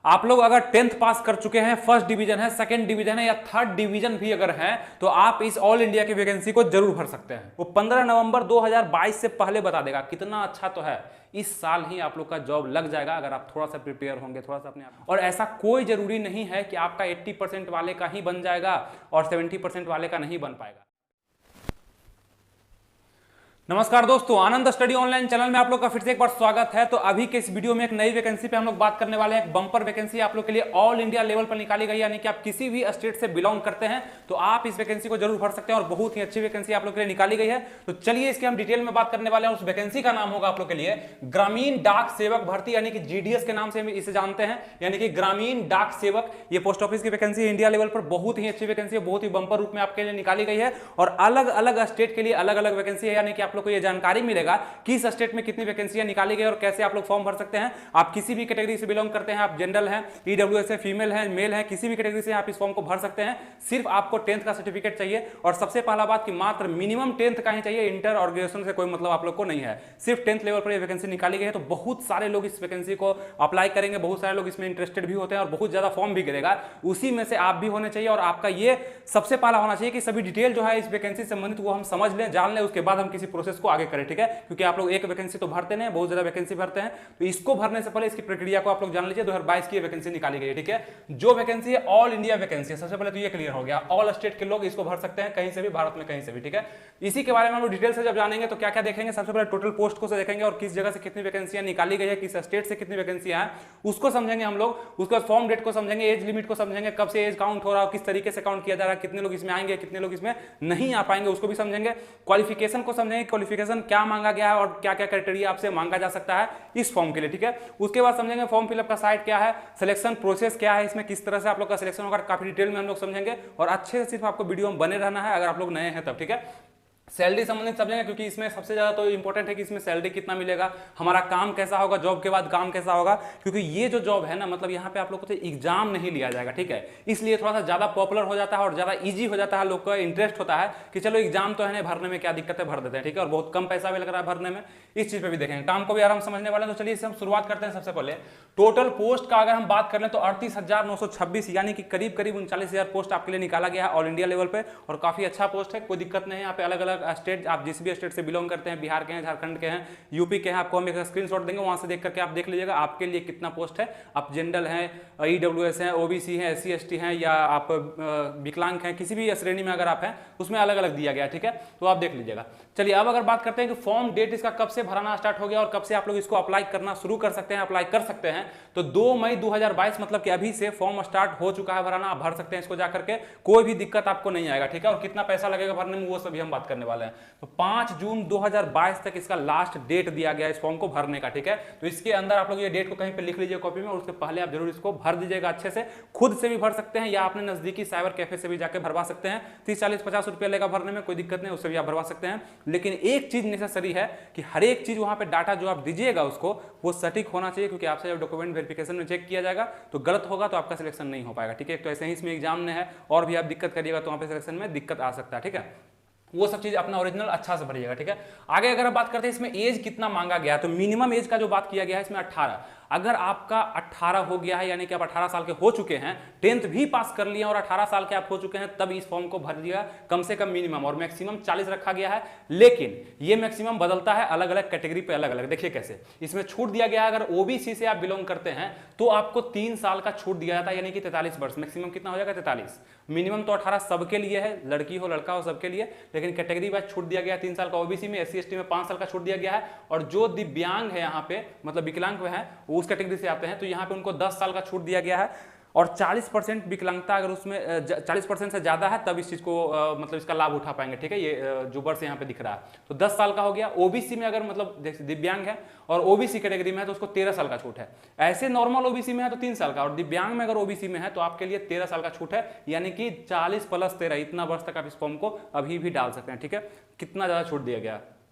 आप लोग अगर 10th पास कर चुके हैं, फर्स्ट डिवीजन है, सेकंड डिवीजन है या थर्ड डिवीजन भी अगर है तो आप इस ऑल इंडिया की वैकेंसी को जरूर भर सकते हैं। वो 15 नवंबर 2022 से पहले बता देगा। कितना अच्छा तो है, इस साल ही आप लोग का जॉब लग जाएगा अगर आप थोड़ा सा प्रिपेयर होंगे, थोड़ा सा अपने आप। और ऐसा कोई जरूरी नहीं है कि आपका 80% वाले का ही बन जाएगा और 70% वाले का नहीं बन पाएगा। नमस्कार दोस्तों, आनंद स्टडी ऑनलाइन चैनल में आप लोग का फिर से एक बार स्वागत है। तो अभी के इस वीडियो में एक नई वैकेंसी पे हम लोग बात करने वाले हैं। एक बम्पर वैकेंसी आप लोग के लिए ऑल इंडिया लेवल पर निकाली गई, यानी कि आप किसी भी स्टेट से बिलोंग करते हैं तो आप इस वैकेंसी को जरूर भर सकते हैं और बहुत ही अच्छी वैकेंसी आप लोग के लिए निकाली गई है। तो चलिए इसके हम डिटेल में बात करने वाले हैं। उस वैकेंसी का नाम होगा आप लोग के लिए ग्रामीण डाक सेवक भर्ती, यानी कि जीडीएस के नाम से हम इसे जानते हैं, यानी कि ग्रामीण डाक सेवक। ये पोस्ट ऑफिस की वैकेंसी है, इंडिया लेवल पर बहुत ही अच्छी वैकेंसी है, बहुत ही बम्पर रूप में आपके लिए निकाली गई है और अलग अलग स्टेट के लिए अलग अलग वैकेंसी है, यानी कि आप लोग को यह जानकारी मिलेगा कि इस स्टेट में कितनी वैकेंसियां निकाली गई और कैसे आप लोग फॉर्म भर सकते हैं। आप किसी भी कैटेगरी से बिलोंग करते हैं, आप जनरल हैं, ईडब्ल्यूएस है, फीमेल है, मेल है, किसी भी कैटेगरी से आप इस फॉर्म को भर सकते हैं। सिर्फ आपको 10th का सर्टिफिकेट चाहिए और सबसे पहला बात कि मात्र मिनिमम 10th का ही चाहिए, इंटर और ग्रेजुएशन से कोई मतलब आप लोग को नहीं है। सिर्फ 10th लेवल पर यह वैकेंसी निकाली गई है। तो बहुत सारे लोग इस वैकेंसी को अप्लाई करेंगे, बहुत सारे लोग इसमें इंटरेस्टेड भी होते हैं और बहुत ज्यादा फॉर्म भी गिरेगा। उसी में से आप भी होने चाहिए और आपका ये सबसे पहला होना चाहिए कि सभी डिटेल जो है इस वैकेंसी से संबंधित वो हम समझ लें, जान लें, उसके बाद हम किसी प्रोसेस को आगे करें। ठीक है, क्योंकि आप लोग एक वैकेंसी तो भरते नहीं, बहुत ज्यादा वैकेंसी भरते हैं, तो इसको भरने से पहले इसकी प्रक्रिया को आप लोग जान लीजिए। 2022 की वैकेंसी निकाली गई है। ठीक है, जो वैकेंसी है ऑल इंडिया वैकेंसी है। सबसे पहले तो ये क्लियर हो गया, ऑल स्टेट के लोग इसको भर सकते हैं, कहीं से भी, भारत में कहीं से भी। ठीक है, इसी के बारे में हम लोग डिटेल से जब जानेंगे तो क्या क्या देखेंगे। सबसे पहले टोटल पोस्ट को से देखेंगे और किस जगह से कितनी वैकेंसियां निकाली गई है, किस स्टेट से कितनी वैकेंसियां हैं उसको समझेंगे हम लोग। उसके बाद फॉर्म डेट को समझेंगे, एज लिमिट को समझेंगे, कब से एज काउंट हो रहा है, किस तरीके से काउंट किया जा रहा है, कितने लोग इसमें आएंगे, कितने लोग इसमें नहीं आ पाएंगे, उसको भी समझेंगे। क्वालिफिकेशन को समझेंगे, क्वालिफिकेशन क्या मांगा गया है और क्या क्या क्राइटेरिया आपसे मांगा जा सकता है इस फॉर्म के लिए। ठीक है, उसके बाद समझेंगे फॉर्म फिलअप का साइट क्या है, सिलेक्शन प्रोसेस क्या है, इसमें किस तरह से आप लोग का सिलेक्शन होगा, काफी डिटेल में हम लोग समझेंगे और अच्छे से सिर्फ आपको वीडियो में बने रहना है अगर आप लोग नए हैं तब। ठीक है, सैलरी संबंधित समझेंगे क्योंकि इसमें सबसे ज्यादा तो इंपॉर्टेंट है कि इसमें सैलरी कितना मिलेगा, हमारा काम कैसा होगा, जॉब के बाद काम कैसा होगा, क्योंकि ये जो जॉब है ना, मतलब यहाँ पे आप लोग को एग्जाम नहीं लिया जाएगा। ठीक है, इसलिए थोड़ा सा ज्यादा पॉपुलर हो जाता है और ज्यादा इजी हो जाता है, लोग का इंटरेस्ट होता है कि चलो एग्जाम तो है नहीं, भरने में क्या दिक्कत है, भर देते हैं। ठीक है, और बहुत कम पैसा भी लग रहा है भरने में, इस चीज पे भी देखेंगे, काम को भी आराम समझने वाले हैं। तो चलिए इससे हम शुरुआत करते हैं। सबसे पहले टोटल पोस्ट का अगर हम बात कर लें तो 38,926, यानी कि करीब करीब 39,000 पोस्ट आपके लिए निकाला गया है ऑल इंडिया लेवल पे और काफी अच्छा पोस्ट है, कोई दिक्कत नहीं है। यहाँ पे अलग अलग स्टेट, आप जिस भी स्टेट से बिलोंग करते हैं, बिहार के हैं, झारखंड के हैं, यूपी के हैं, आपको हम एक स्क्रीनशॉट देंगे, वहां से देख करके आप देख लीजिएगा आपके लिए कितना पोस्ट है। आप जनरल हैं, ईडब्ल्यूएस हैं, ओबीसी हैं, एससी एसटी हैं या आप विकलांग हैं, किसी भी श्रेणी में अगर आप हैं उसमें अलग अलग दिया गया। ठीक है, तो आप देख लीजिएगा। चलिए अब अगर बात करते हैं कि फॉर्म डेट इसका कब से भराना स्टार्ट हो गया और कब से आप लोग इसको अप्लाई करना शुरू कर सकते हैं, अप्लाई कर सकते हैं, तो 2 मई 2022 मतलब कि अभी से फॉर्म स्टार्ट हो चुका है भराना। आप भर सकते हैं इसको जाकर के, कोई भी दिक्कत आपको नहीं आएगा। ठीक है, और कितना पैसा लगेगा भरने में वो सभी हम बात करने वाले हैं। तो 5 जून 2022 तक इसका लास्ट डेट दिया गया इस फॉर्म को भरने का। ठीक है, तो इसके अंदर आप लोग ये डेट को कहीं पे लिख लीजिए कॉपी में और उसके पहले आप जरूर इसको भर दीजिएगा अच्छे से। खुद से भी भर सकते हैं या अपने नजदीकी साइबर कैफे से भी जाकर भरवा सकते हैं। 30, 40, 50 रुपया लेगा भरने में, कोई दिक्कत नहीं, उससे भी आप भरवा सकते हैं। लेकिन एक चीज नेसेसरी है कि हर एक चीज वहां पे डाटा जो आप दीजिएगा उसको वो सटीक होना चाहिए, क्योंकि आपसे जब डॉक्यूमेंट वेरिफिकेशन में चेक किया जाएगा तो गलत होगा तो आपका सिलेक्शन नहीं हो पाएगा। ठीक है, तो ऐसे ही इसमें एग्जाम में है और भी आप दिक्कत करिएगा तो वहां पे सिलेक्शन में दिक्कत आ सकता है। ठीक है, वो सब चीज अपना ओरिजिनल अच्छा से भरिएगा। ठीक है, आगे अगर हम बात करते हैं इसमें एज कितना मांगा गया है, तो मिनिमम एज का जो बात किया गया है इसमें 18। अगर आपका 18 हो गया है, यानी कि आप 18 साल के हो चुके हैं, 10th भी पास कर लिया और 18 साल के आप हो चुके हैं, तब इस फॉर्म को भर दिया। कम से कम मिनिमम और मैक्सिमम 40 रखा गया है, लेकिन ये मैक्सिमम बदलता है अलग अलग कैटेगरी पे अलग अलग। देखिए कैसे इसमें छूट दिया गया है। अगर ओबीसी से आप बिलोंग करते हैं तो आपको 3 साल का छूट दिया जाता है, यानी कि 43 वर्ष। मैक्सिमम कितना हो जाएगा? 43। मिनिमम तो 18 सबके लिए है, लड़की हो लड़का हो सबके लिए, लेकिन कैटेगरी वाइज छूट दिया गया है 3 साल का ओबीसी में, एससी एसटी में 5 साल का छूट दिया गया है। और जो दिव्यांग है यहाँ पे, मतलब विकलांग है, वो उस कैटेगरी से आते हैं तो यहाँ पे उनको 10 साल का छूट दिया गया है। और 40% विकलांगता अगर उसमें 40% से ज्यादा है तब इस चीज को मतलब इसका लाभ उठा पाएंगे। ठीक है, ये जो वर्ष यहाँ पे दिख रहा है तो 10 साल का हो गया। ओबीसी में अगर मतलब दिव्यांग है और ओबीसी कैटेगरी में है तो उसको 13 साल का छूट है। ऐसे नॉर्मल ओबीसी में है तो 3 साल का, और दिव्यांग में अगर ओबीसी में है तो आपके लिए 13 साल का छूट है, यानी कि 40 + 13 इतना वर्ष तक आप इस फॉर्म को अभी भी डाल सकते हैं। ठीक है, कितना ज्यादा छूट दिया गया।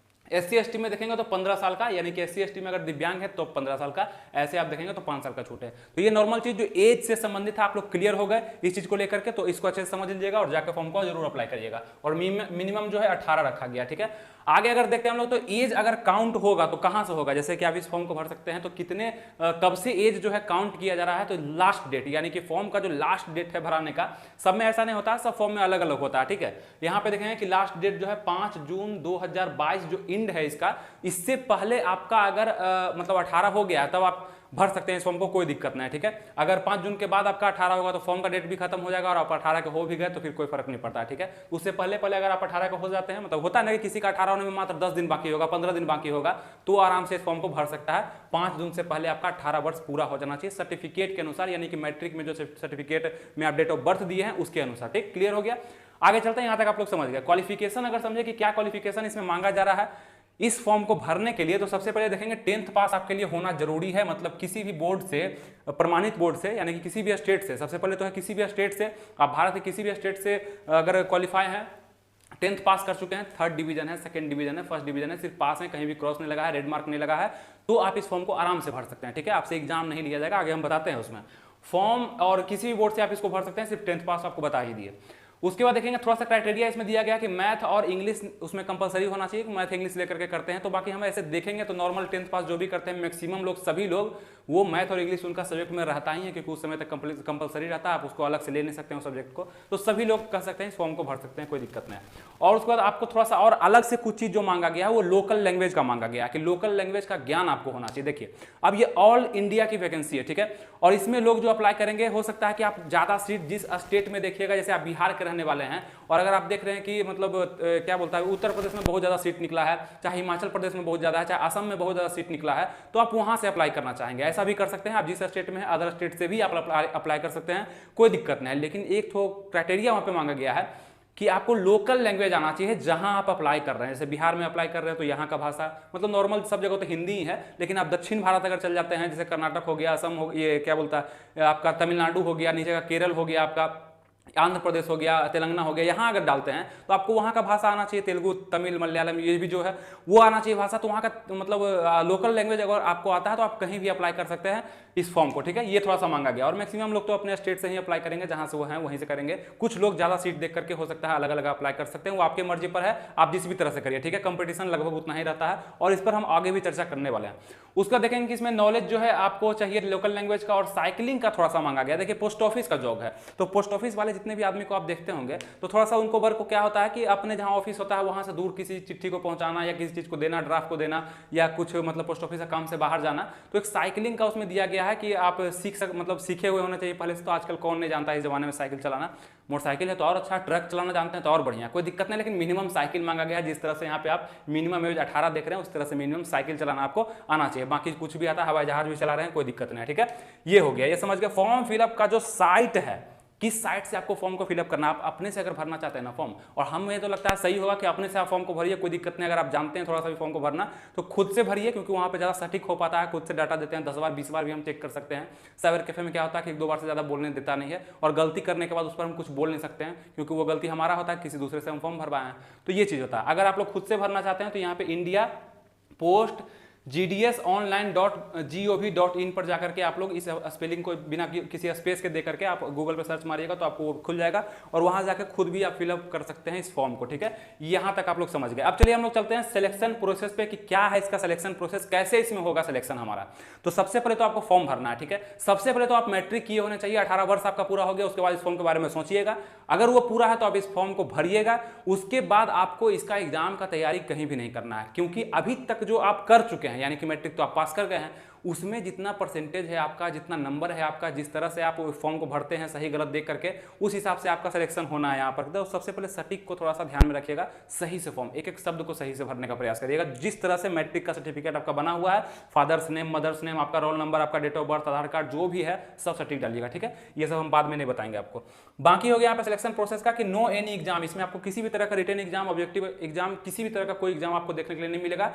एससी एसटी में देखेंगे तो 15 साल का, यानी कि एससी एसटी में अगर दिव्यांग है तो 15 साल का, ऐसे आप देखेंगे तो 5 साल का छूट है। तो ये नॉर्मल चीज जो एज से संबंधित है, आप लोग क्लियर हो गए इस चीज को लेकर के, तो इसको अच्छे से समझ लीजिएगा और जाकर फॉर्म को जरूर अप्लाई करिएगा। और मिनिमम जो है 18 रखा गया। ठीक है, आगे अगर देखते हैं हम लोग तो एज अगर काउंट होगा तो कहां से होगा, जैसे कि आप इस फॉर्म को भर सकते हैं तो कितने कब से एज जो है काउंट किया जा रहा है, तो लास्ट डेट यानी कि फॉर्म का जो लास्ट डेट है भराने का, सब में ऐसा नहीं होता है, सब फॉर्म में अलग अलग होता है। ठीक है, यहां पे देखेंगे कि लास्ट डेट जो है 5 जून 2022 जो इंड है इसका, इससे पहले आपका अगर मतलब 18 हो गया तब आप भर सकते हैं इस फॉर्म को, कोई दिक्कत नहीं है। ठीक है, अगर 5 जून के बाद आपका 18 होगा तो फॉर्म का डेट भी खत्म हो जाएगा और आप 18 के हो भी गए तो फिर कोई फर्क नहीं पड़ता है। ठीक है, उससे पहले पहले अगर आप 18 के हो जाते हैं, मतलब होता है ना कि किसी का 18 होने में मात्र 10 दिन बाकी होगा, 15 दिन बाकी होगा, तो आराम से इस फॉर्म को भर सकता है। 5 जून से पहले आपका 18 वर्ष पूरा हो जाना चाहिए सर्टिफिकेट के अनुसार, यानी कि मैट्रिक में जो सर्टिफिकेट में आप डेट ऑफ बर्थ दिए हैं उसके अनुसार। ठीक, क्लियर हो गया। आगे चलते हैं, यहां तक आप लोग समझ गए। क्वालिफिकेशन अगर समझे कि क्या क्वालिफिकेशन इसमें मांगा जा रहा है इस फॉर्म को भरने के लिए, तो सबसे पहले देखेंगे 10th पास आपके लिए होना जरूरी है, मतलब किसी भी बोर्ड से, प्रमाणित बोर्ड से, यानी कि किसी भी स्टेट से। सबसे पहले तो है किसी भी स्टेट से, आप भारत के किसी भी स्टेट से अगर क्वालिफाई हैं, 10th पास कर चुके हैं, 3rd डिवीजन है, 2nd डिवीजन है, 1st डिवीजन है, सिर्फ पास है, कहीं भी क्रॉस नहीं लगा है, रेड मार्क नहीं लगा है, तो आप इस फॉर्म को आराम से भर सकते हैं। ठीक है, आपसे एग्जाम नहीं लिया जाएगा, आगे हम बताते हैं उसमें फॉर्म, और किसी भी बोर्ड से आप इसको भर सकते हैं, सिर्फ 10th पास आपको बता ही दिए। उसके बाद देखेंगे थोड़ा सा क्राइटेरिया इसमें दिया गया कि मैथ और इंग्लिश उसमें कंपलसरी होना चाहिए, मैथ इंग्लिश लेकर के करते हैं। तो बाकी हम ऐसे देखेंगे तो नॉर्मल 10th पास जो भी करते हैं मैक्सिमम लोग, सभी लोग, वो मैथ और इंग्लिश उनका सब्जेक्ट में रहता ही है, क्योंकि उस समय तक कंपलसरी रहता है, आप उसको अलग से ले नहीं सकते हैं सब्जेक्ट को, तो सभी लोग कह सकते हैं इस फॉर्म को भर सकते हैं, कोई दिक्कत नहीं है। और उसके बाद आपको थोड़ा सा और अलग से कुछ चीज जो मांगा गया है वो लोकल लैंग्वेज का मांगा गया है, कि लोकल लैंग्वेज का ज्ञान आपको होना चाहिए। देखिए अब ये ऑल इंडिया की वैकेंसी है, ठीक है, और इसमें लोग जो अप्लाई करेंगे, हो सकता है कि आप ज्यादा सीट जिस स्टेट में देखिएगा, जैसे आप बिहार के रहने वाले हैं और अगर आप देख रहे हैं कि मतलब क्या बोलता है, उत्तर प्रदेश में बहुत ज्यादा सीट निकला है, चाहे हिमाचल प्रदेश में बहुत ज्यादा है, चाहे असम में बहुत ज्यादा सीट निकला है, तो आप वहां से अप्लाई करना चाहेंगे, ऐसा भी कर सकते हैं। आप जिस स्टेट में है अदर स्टेट से भी आप अप्लाई कर सकते हैं, कोई दिक्कत नहीं है। लेकिन एक तो क्राइटेरिया वहां पे मांगा गया है कि आपको लोकल लैंग्वेज आना चाहिए जहां आप अप्लाई कर रहे हैं। जैसे बिहार में अप्लाई कर रहे हैं तो यहाँ का भाषा, मतलब नॉर्मल सब जगह तो हिंदी ही है, लेकिन आप दक्षिण भारत अगर चल जाते हैं, जैसे कर्नाटक हो गया, असम हो, ये क्या बोलता है आपका तमिलनाडु हो गया, नीचे का केरल हो गया, आपका आंध्र प्रदेश हो गया, तेलंगाना हो गया, यहाँ अगर डालते हैं तो आपको वहाँ का भाषा आना चाहिए, तेलुगु, तमिल, मलयालम, ये भी जो है वो आना चाहिए भाषा। तो वहाँ का मतलब लोकल लैंग्वेज अगर आपको आता है तो आप कहीं भी अप्लाई कर सकते हैं इस फॉर्म को। ठीक है, ये थोड़ा सा मांगा गया, और मैक्सिमम लोग तो अपने स्टेट से ही अप्लाई करेंगे, जहाँ से वो हैं वहीं से करेंगे। कुछ लोग ज़्यादा सीट देख करके हो सकता है अलग अलग अप्लाई कर सकते हैं, वो आपके मर्जी पर है, आप जिस भी तरह से करिए। ठीक है, कंपटीशन लगभग उतना ही रहता है और इस पर हम आगे भी चर्चा करने वाले हैं। उसका देखेंगे कि इसमें नॉलेज जो है आपको चाहिए लोकल लैंग्वेज का, और साइकिलिंग का थोड़ा सा मांगा गया। देखिए पोस्ट ऑफिस का जॉब है, तो पोस्ट ऑफिस वाले जितने भी आदमी को आप देखते होंगे, तो थोड़ा सा उनको वर्क को क्या होता है कि अपने जहां ऑफिस होता है वहां से दूर किसी चिट्ठी को पहुंचाना, या किसी चीज को देना, ड्राफ्ट को देना, या कुछ मतलब पोस्ट ऑफिस का काम से बाहर जाना, तो एक साइकिलिंग का उसमें दिया गया है कि आप मतलब सीखे हुए होने चाहिए पहले से। तो आजकल कौन नहीं जानता है इस जमाने में साइकिल चलाना, मोटरसाइकिल है तो और अच्छा, ट्रक चलाना जानते हैं तो और बढ़िया, कोई दिक्कत नहीं। लेकिन मिनिमम साइकिल मांगा गया है, जिस तरह से यहाँ पे आप मिनिमम एज 18 देख रहे हैं, उस तरह से मिनिमम साइकिल चलाना आपको आना चाहिए। बाकी कुछ भी आता है, हवाई जहाज भी चला रहे हैं, कोई दिक्कत नहीं है। ठीक है, ये हो गया, ये समझ गए। फॉर्म फिलअप का जो साइट है, किस साइट से आपको फॉर्म को फिलअप करना, आप अपने से अगर भरना चाहते हैं ना फॉर्म, और हमें तो लगता है सही होगा कि अपने से आप फॉर्म को भरिए, कोई दिक्कत नहीं। अगर आप जानते हैं थोड़ा सा भी फॉर्म को भरना तो खुद से भरिए, क्योंकि वहां पे ज्यादा सटीक हो पाता है, खुद से डाटा देते हैं, 10 बार 20 बार भी हम चेक कर सकते हैं। साइबर कैफे में क्या होता है कि 1-2 बार से ज्यादा बोलने देता नहीं है, और गलती करने के बाद उस पर हम कुछ बोल नहीं सकते हैं, क्योंकि वो गलती हमारा होता है, किसी दूसरे से हम फॉर्म भरवाए हैं, तो ये चीज होता है। अगर आप लोग खुद से भरना चाहते हैं तो यहाँ पे इंडिया पोस्ट gdsonline.gov.in पर जाकर के आप लोग इस स्पेलिंग को बिना किसी स्पेस के दे करके आप गूगल पे सर्च मारिएगा तो आपको खुल जाएगा, और वहां जाकर खुद भी आप फिलअप कर सकते हैं इस फॉर्म को। ठीक है, यहां तक आप लोग समझ गए। अब चलिए हम लोग चलते हैं सिलेक्शन प्रोसेस पे, कि क्या है इसका सिलेक्शन प्रोसेस, कैसे इसमें होगा सिलेक्शन हमारा। तो सबसे पहले तो आपको फॉर्म भरना है। ठीक है, सबसे पहले तो आप मैट्रिक किए होने चाहिए, 18 वर्ष आपका पूरा हो गया। उसके बाद इस फॉर्म के बारे में सोचिएगा, अगर वो पूरा है तो आप इस फॉर्म को भरिएगा। उसके बाद आपको इसका एग्जाम का तैयारी कहीं भी नहीं करना है, क्योंकि अभी तक जो आप कर चुके हैं, यानी कि मैट्रिक तो आप पास कर गए हैं, उसमें जितना परसेंटेज है आपका, जितना नंबर है आपका, जिस तरह से आप फॉर्म को भरते हैं सही गलत देख करके, उस हिसाब से आपका सिलेक्शन होना है यहाँ पर। तो सबसे पहले सटीक को थोड़ा सा ध्यान में रखिएगा, सही से फॉर्म, एक एक शब्द को सही से भरने का प्रयास करिएगा। जिस तरह से मैट्रिक का सर्टिफिकेट आपका बना हुआ है, फादर्स नेम, मदर्स नेम, आपका रोल नंबर, आपका date of birth, Aadhaar card, जो भी है सब सटीक डालिएगा। ठीक है, ये सब हम बाद में नहीं बताएंगे आपको। बाकी हो गया यहाँ पे सिलेक्शन प्रोसेस का कि नो एनी एग्जाम, इसमें आपको किसी भी तरह का रिटन एग्जाम, ऑब्जेक्टिव एग्जाम, किसी भी तरह का कोई एग्जाम आपको देखने के लिए नहीं मिलेगा,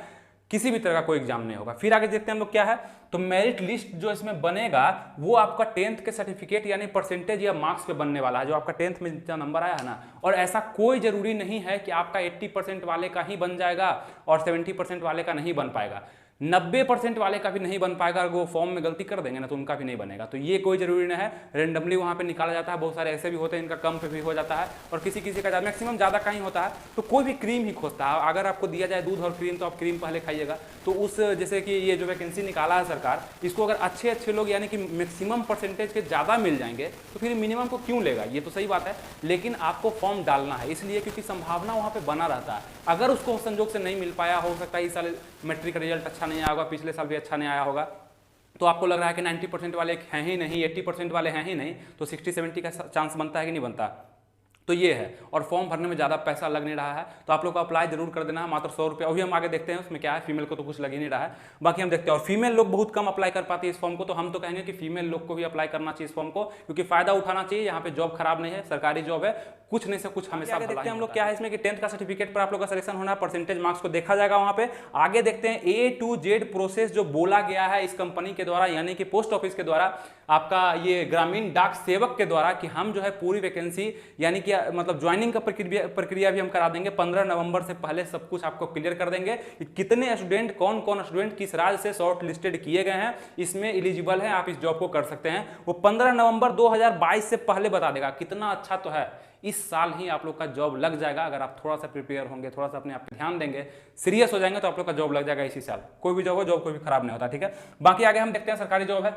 किसी भी तरह का कोई एग्जाम नहीं होगा। फिर आगे देखते हैं हम लोग क्या है, तो मेरिट लिस्ट जो इसमें बनेगा वो आपका 10th के सर्टिफिकेट यानी परसेंटेज या मार्क्स पे बनने वाला है, जो आपका 10th में जितना नंबर आया है ना। और ऐसा कोई जरूरी नहीं है कि आपका 80% वाले का ही बन जाएगा और 70% वाले का नहीं बन पाएगा। 90% वाले का भी नहीं बन पाएगा। अगर वो फॉर्म में गलती कर देंगे ना तो उनका भी नहीं बनेगा। तो ये कोई जरूरी नहीं है, रेंडमली वहाँ पे निकाला जाता है। बहुत सारे ऐसे भी होते हैं इनका कम पे भी हो जाता है और किसी किसी का मैक्सिमम ज़्यादा का ही होता है। तो कोई भी क्रीम ही खोजता है। अगर आपको दिया जाए दूध और क्रीम तो आप क्रीम पहले खाइएगा। तो उस जैसे कि ये जो वैकेंसी निकाला है सरकार, इसको अगर अच्छे लोग यानी कि मैक्सिमम परसेंटेज के ज़्यादा मिल जाएंगे तो फिर मिनिमम को क्यों लेगा, ये तो सही बात है। लेकिन आपको फॉर्म डालना है इसलिए क्योंकि संभावना वहाँ पे बना रहता है। अगर उसको संजोग से नहीं मिल पाया, हो सकता है इस साल मैट्रिक का रिजल्ट अच्छा नहीं आया होगा, पिछले साल भी अच्छा नहीं आया होगा, तो आपको लग रहा है कि 90% वाले हैं ही नहीं, 80% वाले हैं ही नहीं, तो 60-70 का चांस बनता है कि नहीं बनता। तो ये है। और फॉर्म भरने में ज़्यादा पैसा लग नहीं रहा है, तो आप लोग को अप्लाई जरूर कर देना है, मात्र 100 रुपये। अभी हम आगे देखते हैं उसमें क्या है। फीमेल को तो कुछ लग ही नहीं रहा है, बाकी हम देखते हैं। और फीमेल लोग बहुत कम अप्लाई कर पाती है इस फॉर्म को, तो हम तो कहेंगे कि फीमेल लोग को भी अप्लाई करना चाहिए इस फॉर्म को, क्योंकि फायदा उठाना चाहिए। यहाँ पे जॉब खराब नहीं है, सरकारी जॉब है, कुछ नहीं से कुछ हमेशा। देखते हैं हम लोग क्या है इसमें कि 10th का सर्टिफिकेट पर आप लोग का सिलेक्शन होना है, परसेंटेज मार्क्स को देखा जाएगा वहाँ पे। आगे देखते हैं A to Z प्रोसेस जो बोला गया है इस कंपनी के द्वारा, यानी कि पोस्ट ऑफिस के द्वारा, आपका ये ग्रामीण डाक सेवक के द्वारा, कि हम जो है पूरी वैकेंसी यानी कि मतलब ज्वाइनिंग का प्रक्रिया भी हम करा देंगे। 15 नवंबर से पहले सब कुछ आपको क्लियर कर देंगे कि कितने स्टूडेंट, कौन कौन स्टूडेंट किस राज्य से शॉर्ट लिस्टेड किए गए हैं, इसमें एलिजिबल है, आप इस जॉब को कर सकते हैं। वो 15 नवंबर 2022 से पहले बता देगा। कितना अच्छा तो है, इस साल ही आप लोग का जॉब लग जाएगा। अगर आप थोड़ा सा प्रिपेयर होंगे, थोड़ा सा अपने आप पे ध्यान देंगे, सीरियस हो जाएंगे, तो आप लोग का जॉब लग जाएगा इसी साल। कोई भी जॉब हो, जॉब कोई भी खराब नहीं होता, ठीक है। बाकी आगे हम देखते हैं, सरकारी जॉब है।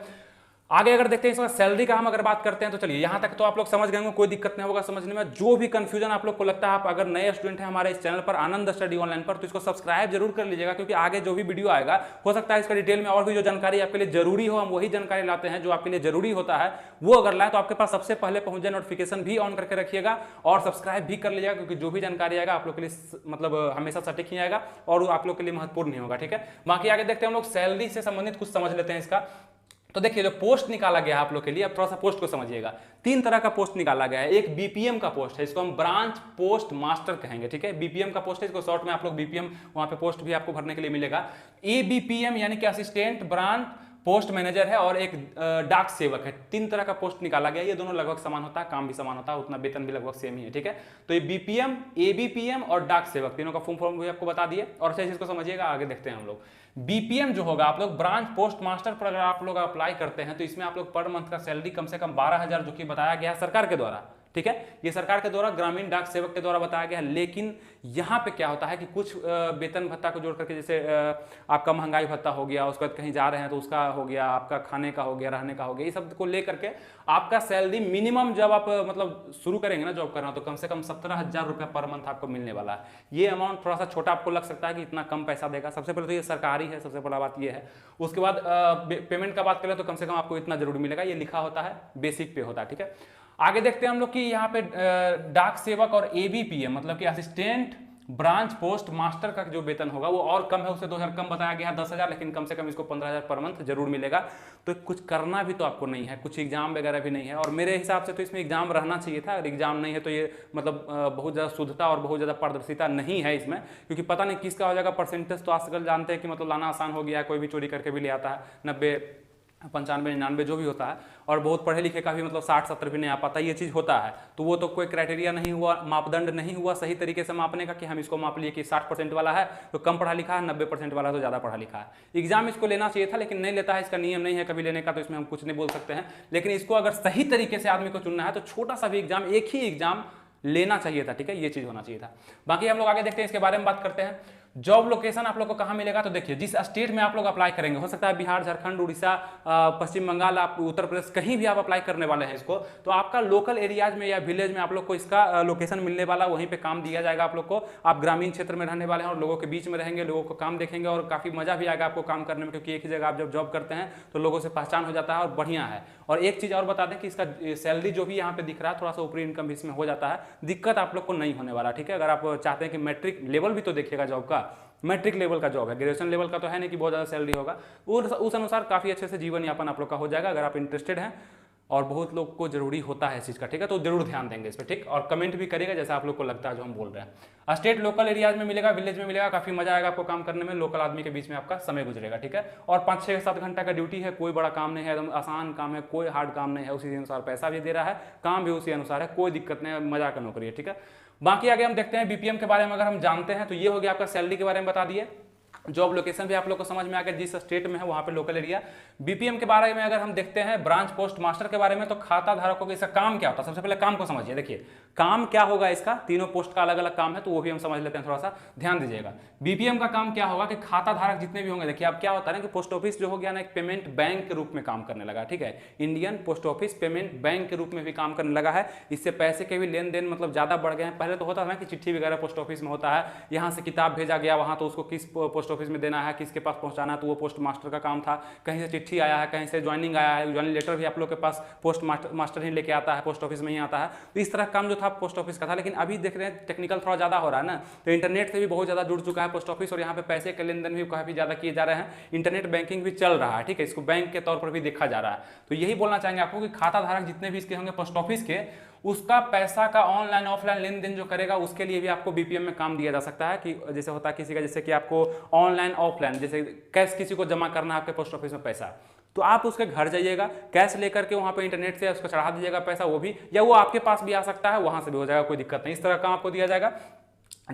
आगे अगर देखते हैं इसका सैलरी का हम अगर बात करते हैं, तो चलिए यहां तक तो आप लोग समझ गए होंगे, कोई दिक्कत नहीं होगा समझने में। जो भी कंफ्यूजन आप लोग को लगता है, आप अगर नए स्टूडेंट हैं हमारे इस चैनल पर आनंद स्टडी ऑनलाइन पर, तो इसको सब्सक्राइब जरूर कर लीजिएगा, क्योंकि आगे जो भी वीडियो आएगा हो सकता है इसका डिटेल में और भी जो जानकारी आपके लिए जरूरी हो, हम वही जानकारी लाते हैं जो आपके लिए जरूरी होता है। वो अगर लाए तो आपके पास सबसे पहले पहुंच जाए। नोटिफिकेशन भी ऑन करके रखिएगा और सब्सक्राइब भी कर लीजिएगा, क्योंकि जो भी जानकारी आएगा आप लोग के लिए मतलब हमेशा सटीक ही आएगा और आप लोग के लिए महत्वपूर्ण नहीं होगा, ठीक है। बाकी आगे देखते हैं हम लोग सैलरी से संबंधित कुछ समझ लेते हैं इसका। तो देखिए जो पोस्ट निकाला गया है आप लोग के लिए, अब थोड़ा सा पोस्ट को समझिएगा। 3 तरह का पोस्ट निकाला गया है। एक बीपीएम का पोस्ट है, इसको हम ब्रांच पोस्ट मास्टर कहेंगे, ठीक है। बीपीएम का पोस्ट है, इसको शॉर्ट में आप लोग बीपीएम, वहां पे पोस्ट भी आपको भरने के लिए मिलेगा। एबीपीएम यानी कि असिस्टेंट ब्रांच पोस्ट मैनेजर है, और एक डाक सेवक है। 3 तरह का पोस्ट निकाला गया। ये दोनों लगभग समान होता है, काम भी समान होता है, उतना वेतन भी लगभग सेम ही है, ठीक है। तो ये बीपीएम, एबीपीएम और डाक सेवक, तीनों का फुल फॉर्म भी आपको बता दिए। और अच्छे से इसको समझिएगा, आगे देखते हैं हम लोग। बीपीएम जो होगा, आप लोग ब्रांच पोस्ट मास्टर पर अगर आप लोग अप्लाई करते हैं, तो इसमें आप लोग पर मंथ का सैलरी कम से कम 12,000 जो कि बताया गया है सरकार के द्वारा, ठीक है। ये सरकार के द्वारा ग्रामीण डाक सेवक के द्वारा बताया गया है। लेकिन यहाँ पे क्या होता है कि कुछ वेतन भत्ता को जोड़ करके, जैसे आपका महंगाई भत्ता हो गया, उसके बाद कहीं जा रहे हैं तो उसका हो गया, आपका खाने का हो गया, रहने का हो गया, ये सब को लेकर के आपका सैलरी मिनिमम जब आप मतलब शुरू करेंगे ना जॉब करना, तो कम से कम 17,000 रुपया पर मंथ आपको मिलने वाला है। ये अमाउंट थोड़ा सा छोटा आपको लग सकता है कि इतना कम पैसा देगा। सबसे पहले तो ये सरकारी है, सबसे बड़ा बात ये है। उसके बाद पेमेंट का बात करें तो कम से कम आपको इतना जरूर मिलेगा, ये लिखा होता है, बेसिक पे होता है, ठीक है। आगे देखते हैं हम लोग कि यहाँ पे डाक सेवक और एबीपीएम मतलब कि असिस्टेंट ब्रांच पोस्ट मास्टर का जो वेतन होगा वो और कम है, उससे 2,000 कम बताया गया है, 10,000, लेकिन कम से कम इसको 15,000 पर मंथ जरूर मिलेगा। तो कुछ करना भी तो आपको नहीं है, कुछ एग्जाम वगैरह भी नहीं है, और मेरे हिसाब से तो इसमें एग्जाम रहना चाहिए था। अगर एग्जाम नहीं है तो ये मतलब बहुत ज़्यादा शुद्धता और बहुत ज़्यादा पारदर्शिता नहीं है इसमें, क्योंकि पता नहीं किसका हो जाएगा परसेंटेज। तो आजकल जानते हैं कि मतलब लाना आसान हो गया है, कोई भी चोरी करके भी ले आता है, 90, 95, 99 जो भी होता है, और बहुत पढ़े लिखे का भी मतलब 60-70 भी नहीं आ पाता, ये चीज़ होता है। तो वो तो कोई क्राइटेरिया नहीं हुआ, मापदंड नहीं हुआ सही तरीके से मापने का, कि हम इसको माप लिए कि 60% वाला है तो कम पढ़ा लिखा है, 90% वाला तो ज़्यादा पढ़ा लिखा है। एग्जाम इसको लेना चाहिए था, लेकिन नहीं लेता है, इसका नियम नहीं है कभी लेने का, तो इसमें हम कुछ नहीं बोल सकते हैं। लेकिन इसको अगर सही तरीके से आदमी को चुनना है तो छोटा सा भी एग्जाम, एक ही एग्जाम लेना चाहिए था, ठीक है, ये चीज़ होना चाहिए था। बाकी हम लोग आगे देखते हैं, इसके बारे में बात करते हैं। जॉब लोकेशन आप लोग को कहाँ मिलेगा, तो देखिए जिस स्टेट में आप लोग अप्लाई करेंगे, हो सकता है बिहार, झारखंड, उड़ीसा, पश्चिम बंगाल, आप उत्तर प्रदेश, कहीं भी आप अप्लाई करने वाले हैं इसको, तो आपका लोकल एरियाज में या विलेज में आप लोग को इसका लोकेशन मिलने वाला, वहीं पे काम दिया जाएगा आप लोग को। आप ग्रामीण क्षेत्र में रहने वाले हैं और लोगों के बीच में रहेंगे, लोगों को काम देखेंगे, और काफ़ी मजा भी आएगा आपको काम करने में, क्योंकि एक ही जगह आप जब जॉब करते हैं तो लोगों से पहचान हो जाता है और बढ़िया है। और एक चीज़ और बता दें कि इसका सैलरी जो भी यहाँ पे दिख रहा है, थोड़ा सा ऊपरी इनकम भी इसमें हो जाता है, दिक्कत आप लोग को नहीं होने वाला, ठीक है। अगर आप चाहते हैं कि मैट्रिक लेवल भी तो देखिएगा जॉब का, मैट्रिक लेवल का जॉब है, ग्रेजुएशन लेवल का तो है नहीं कि बहुत ज़्यादा सैलरी होगा, उस अनुसार काफ़ी अच्छे से जीवन यापन आप लोग का हो जाएगा, अगर आप इंटरेस्टेड हैं। और बहुत लोग को जरूरी होता है इस चीज़ का, ठीक है, तो जरूर ध्यान देंगे इस पर, ठीक। और कमेंट भी करिएगा जैसा आप लोग को लगता है जो हम बोल रहे हैं। स्टेट लोकल एरियाज में मिलेगा, विलेज में मिलेगा, काफ़ी मजा आएगा आपको काम करने में, लोकल आदमी के बीच में आपका समय गुजरेगा, ठीक है। और 5-6-7 घंटा का ड्यूटी है, कोई बड़ा काम नहीं है, एकदम आसान काम है, कोई हार्ड काम नहीं है, उसी अनुसार पैसा भी दे रहा है, काम भी उसी अनुसार है, कोई दिक्कत नहीं है, मजा का नौकरी है, ठीक है। बाकी आगे हम देखते हैं बीपीएम के बारे में। अगर हम जानते हैं तो ये हो गया आपका सैलरी के बारे में बता दिए। जॉब लोकेशन भी आप लोग को समझ में आ गया, जिस स्टेट में है वहां पे लोकल एरिया। बीपीएम के बारे में अगर हम देखते हैं, ब्रांच पोस्ट मास्टर के बारे में, तो खाता धारकों का इसका काम क्या होता है। सबसे पहले काम को समझिए। देखिए काम क्या होगा इसका, तीनों पोस्ट का अलग अलग काम है, तो वो भी हम समझ लेते हैं, थोड़ा सा ध्यान दीजिएगा। बीपीएम का काम क्या होगा कि खाता धारक जितने भी होंगे, देखिए अब क्या होता है ना कि पोस्ट ऑफिस जो हो गया ना एक पेमेंट बैंक के रूप में काम करने लगा, ठीक है। Indian post office payment bank के रूप में भी काम करने लगा है। इससे पैसे के भी लेन देन मतलब ज्यादा बढ़ गए हैं। पहले तो होता था ना कि चिट्ठी वगैरह पोस्ट ऑफिस में होता है, यहाँ से किताब भेजा गया वहां, तो उसको किस पोस्ट ऑफिस में देना है, किसके पास पहुंचाना है, तो वो पोस्ट मास्टर का काम था। कहीं से चिट्ठी आया है, कहीं से ज्वाइनिंग आया है, ज्वाइनिंग लेटर भी आप लोग के पास पोस्ट मास्टर ही लेके आता है, पोस्ट ऑफिस में ही आता है। तो इस तरह काम जो था पोस्ट ऑफिस का था। लेकिन अभी देख रहे हैं टेक्निकल थोड़ा ज्यादा हो रहा है ना, तो इंटरनेट से भी बहुत ज्यादा जुड़ चुका है पोस्ट ऑफिस, और यहाँ पे पैसे के लेन देन भी काफी ज्यादा किए जा रहे हैं। इंटरनेट बैंकिंग भी चल रहा है, ठीक है, इसको बैंक के तौर पर भी देखा जा रहा है। तो यही बोलना चाहेंगे आपको कि खाता धारक जितने भी इसके होंगे पोस्ट ऑफिस के, उसका पैसा का ऑनलाइन ऑफलाइन लेन देन जो करेगा, उसके लिए भी आपको बीपीएम में काम दिया जा सकता है। कि जैसे होता है किसी का, जैसे कि आपको ऑनलाइन ऑफलाइन जैसे कैश किसी को जमा करना है आपके पोस्ट ऑफिस में पैसा, तो आप उसके घर जाइएगा, कैश लेकर के वहां पे इंटरनेट से उसको चढ़ा दीजिएगा पैसा, वो भी, या वो आपके पास भी आ सकता है, वहां से भी हो जाएगा, कोई दिक्कत नहीं। इस तरह का आपको दिया जाएगा।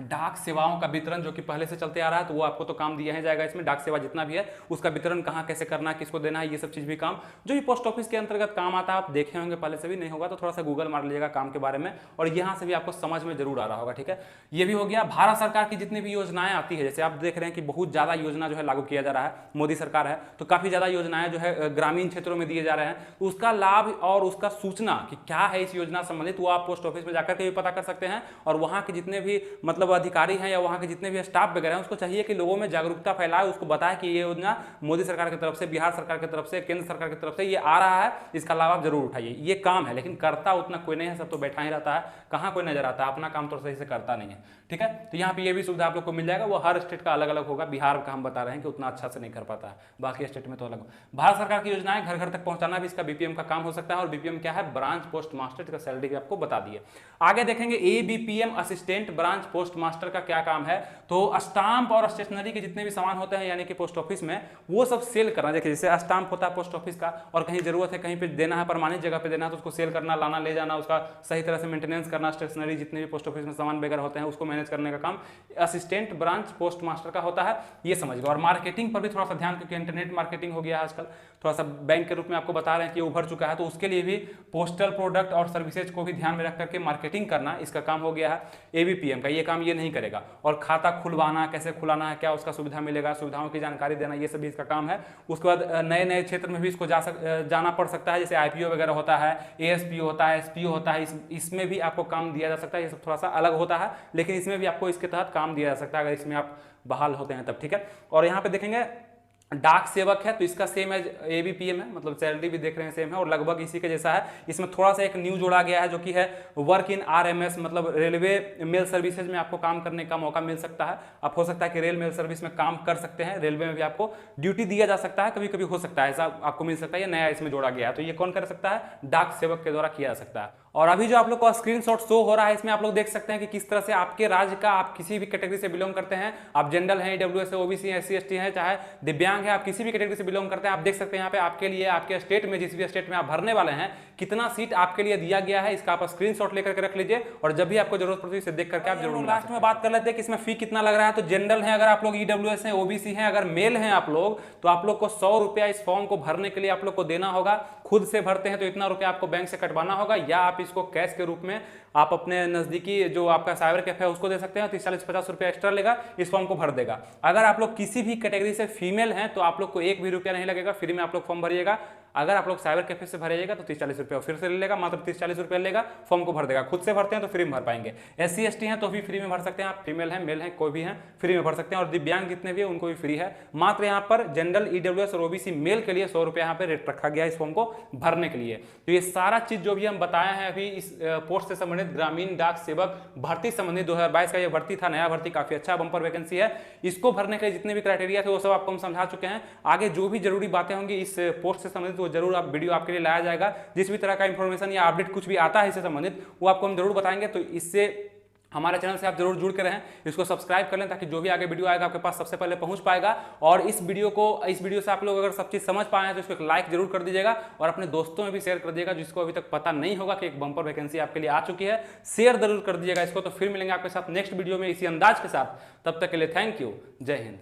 डाक सेवाओं का वितरण जो कि पहले से चलते आ रहा है, तो वो आपको तो काम दिया ही जाएगा इसमें। डाक सेवा जितना भी है उसका वितरण कहाँ कैसे करना है, किसको देना है, ये सब चीज भी काम जो भी पोस्ट ऑफिस के अंतर्गत काम आता है, आप देखे होंगे पहले से भी, नहीं होगा तो थोड़ा सा गूगल मार लीजिएगा काम के बारे में, और यहाँ से भी आपको समझ में जरूर आ रहा होगा, ठीक है। ये भी हो गया। भारत सरकार की जितनी भी योजनाएं आती है, जैसे आप देख रहे हैं कि बहुत ज्यादा योजना जो है लागू किया जा रहा है, मोदी सरकार है, तो काफी ज्यादा योजनाएं जो है ग्रामीण क्षेत्रों में दिए जा रहे हैं। तो उसका लाभ और उसका सूचना कि क्या है इस योजना संबंधित, वो आप पोस्ट ऑफिस में जाकर के भी पता कर सकते हैं। और वहाँ के जितने भी मतलब अधिकारी हैं या वहाँ के जितने भी स्टाफ वगैरह हैं, उसको चाहिए कि लोगों में जागरूकता फैलाए, उसको बताए कि ये योजना मोदी सरकार की तरफ से, बिहार सरकार की तरफ से, केंद्र सरकार की तरफ से ये आ रहा है, इसका लाभ आप जरूर उठाइए। ये काम है, लेकिन करता उतना कोई नहीं है, सब तो बैठा ही रहता है, कहाँ कोई नजर आता है, अपना काम तो सही से करता नहीं है, ठीक है। तो यहाँ पे ये भी सुविधा आप लोग को मिल जाएगा। वो हर स्टेट का अलग अलग होगा। बिहार का हम बता रहे हैं कि उतना अच्छा से नहीं कर पाता है, बाकी स्टेट में तो अलग। भारत सरकार की योजनाएं घर घर तक पहुंचाना भी इसका बीपीएम का काम हो सकता है। और बीपीएम क्या है, ब्रांच पोस्ट मास्टर का सैलरी भी आपको बता दिए। आगे देखेंगे ABPM assistant branch post master का क्या काम है। तो स्टाम्प और स्टेशनरी के जितने भी सामान होते हैं यानी कि पोस्ट ऑफिस में, वो सब सेल करना। देखिए जैसे स्टाम्प होता है पोस्ट ऑफिस का, और कहीं जरूरत है कहीं पे देना है, परमानेंट जगह पे देना है, तो उसको सेल करना, लाना ले जाना, उसका सही तरह से मेंटेनेंस करना, स्टेशनरी जितने भी पोस्ट ऑफिस में सामान वगैरह होते हैं उसको मैनेज करने का काम असिस्टेंट ब्रांच पोस्ट मास्टर का होता है, ये समझिएगा। और मार्केटिंग पर भी थोड़ा सा ध्यान, क्योंकि इंटरनेट मार्केटिंग हो गया है आजकल, थोड़ा सा बैंक के रूप में आपको बता रहे हैं कि उभर चुका है, तो उसके लिए भी पोस्टल प्रोडक्ट और सर्विसेज को भी ध्यान में रख करके मार्केटिंग करना इसका काम हो गया है। एबीपीएम का ये काम ये नहीं करेगा। और खाता खुलवाना, कैसे खुलाना है, क्या उसका सुविधा मिलेगा, सुविधाओं की जानकारी देना, ये सभी इसका काम है। उसके बाद नए नए क्षेत्र में भी इसको जाना पड़ सकता है, जैसे आईपीओ वगैरह होता है, एएसपीओ होता है, एसपीओ होता है, इसमें भी आपको काम दिया जा सकता है। ये सब थोड़ा सा अलग होता है, लेकिन इसमें भी आपको इसके तहत काम दिया जा सकता है अगर इसमें आप बहाल होते हैं तब, ठीक है। और यहाँ पे देखेंगे डाक सेवक है, तो इसका सेम एज एबीपीएम है, मतलब सैलरी भी देख रहे हैं सेम है और लगभग इसी के जैसा है। इसमें थोड़ा सा एक न्यू जोड़ा गया है जो कि है वर्क इन आरएमएस, मतलब रेलवे मेल सर्विसेज में आपको काम करने का मौका मिल सकता है। आप हो सकता है कि रेल मेल सर्विस में काम कर सकते हैं, रेलवे में भी आपको ड्यूटी दिया जा सकता है, कभी कभी हो सकता है ऐसा आपको मिल सकता है। ये नया इसमें जोड़ा गया है, तो ये कौन कर सकता है, डाक सेवक के द्वारा किया जा सकता है। और अभी जो आप लोग को स्क्रीनशॉट शो हो रहा है, इसमें आप लोग देख सकते हैं कि किस तरह से आपके राज्य का, आप किसी भी कैटेगरी से बिलोंग करते हैं, आप जनरल हैं, ईडब्ल्यूएस है, ओबीसी है, एससी एसटी है, चाहे दिव्यांग है, आप किसी भी कैटेगरी से बिलोंग करते हैं, आप देख सकते हैं यहाँ पे आपके लिए, आपके स्टेट में, जिस भी स्टेट में आप भरने वाले हैं, कितना सीट आपके लिए दिया गया है, इसका आप स्क्रीनशॉट लेकर के रख लीजिए। और जब भी आपको जरूरत पड़ती है इसे देख करके आप जरूर। लास्ट में बात कर लेते हैं कि इसमें फी कितना लग रहा है। तो जनरल है अगर आप लोग, ईडब्ल्यूएस है, ओबीसी है, अगर मेल हैं आप लोग, तो आप लोग को 100 रुपया इस फॉर्म को भरने के लिए आप लोग को देना होगा। खुद से भरते हैं तो इतना रुपया आपको बैंक से कटवाना होगा, या आप इसको कैश के रूप में आप अपने नजदीकी जो आपका साइबर कैफे है उसको दे सकते हैं, 30-40-50 रुपया एक्स्ट्रा लेगा, इस फॉर्म को भर देगा। अगर आप लोग किसी भी कैटेगरी से फीमेल हैं तो आप लोग को 1 भी रुपया नहीं लगेगा, फ्री में आप लोग फॉर्म भरिएगा। अगर आप लोग साइबर कैफे से भरिएगा तो 30-40 रुपया फिर से ले लेगा, मात्र 30-40 रुपया लेगा, फॉर्म को भर देगा। खुद से भरते हैं तो फ्री में भर पाएंगे। एससी एसटी हैं तो भी फ्री में भर सकते हैं, आप फीमेल हैं, मेल हैं, कोई भी हैं, फ्री में भर सकते हैं। और दिव्यांग जितने भी हैं उनको भी फ्री है। मात्र यहाँ पर जनरल, ईडब्ल्यूएस और ओबीसी मेल के लिए 100 रुपया यहाँ पे रेट रखा गया है इस फॉर्म को भरने के लिए। तो ये सारा चीज जो भी हम बताए हैं अभी इस पोस्ट से संबंधित, ग्रामीण डाक सेवक भर्ती संबंधित 2022 का ये भर्ती था, नया भर्ती, काफी अच्छा बंपर वैकेंसी है। इसको भरने के लिए जितने भी क्राइटेरिया थे वो सब आपको हम समझा चुके हैं। आगे जो भी जरूरी बातें होंगी इस पोस्ट से संबंधित वो जरूर आप वीडियो आपके लिए लाया जाएगा। जिस भी तरह का इंफॉर्मेशन या अपडेट कुछ भी आता है इससे संबंधित वो आपको हम जरूर बताएंगे। तो इससे हमारे चैनल से आप जरूर जुड़ के रहें, इसको सब्सक्राइब कर लें ताकि जो भी आगे वीडियो आएगा आपके पास सबसे पहले पहुंच पाएगा। और इस वीडियो से आप लोग अगर सब चीज समझ पाए हैं तो इसको एक लाइक जरूर कर दीजिएगा और अपने दोस्तों में भी शेयर कर दीजिएगा जिसको अभी तक पता नहीं होगा कि एक बम्पर वैकेंसी आपके लिए आ चुकी है। शेयर जरूर कर दीजिएगा इसको। तो फिर मिलेंगे आपके साथ नेक्स्ट वीडियो में इसी अंदाज के साथ। तब तक के लिए थैंक यू, जय हिंद।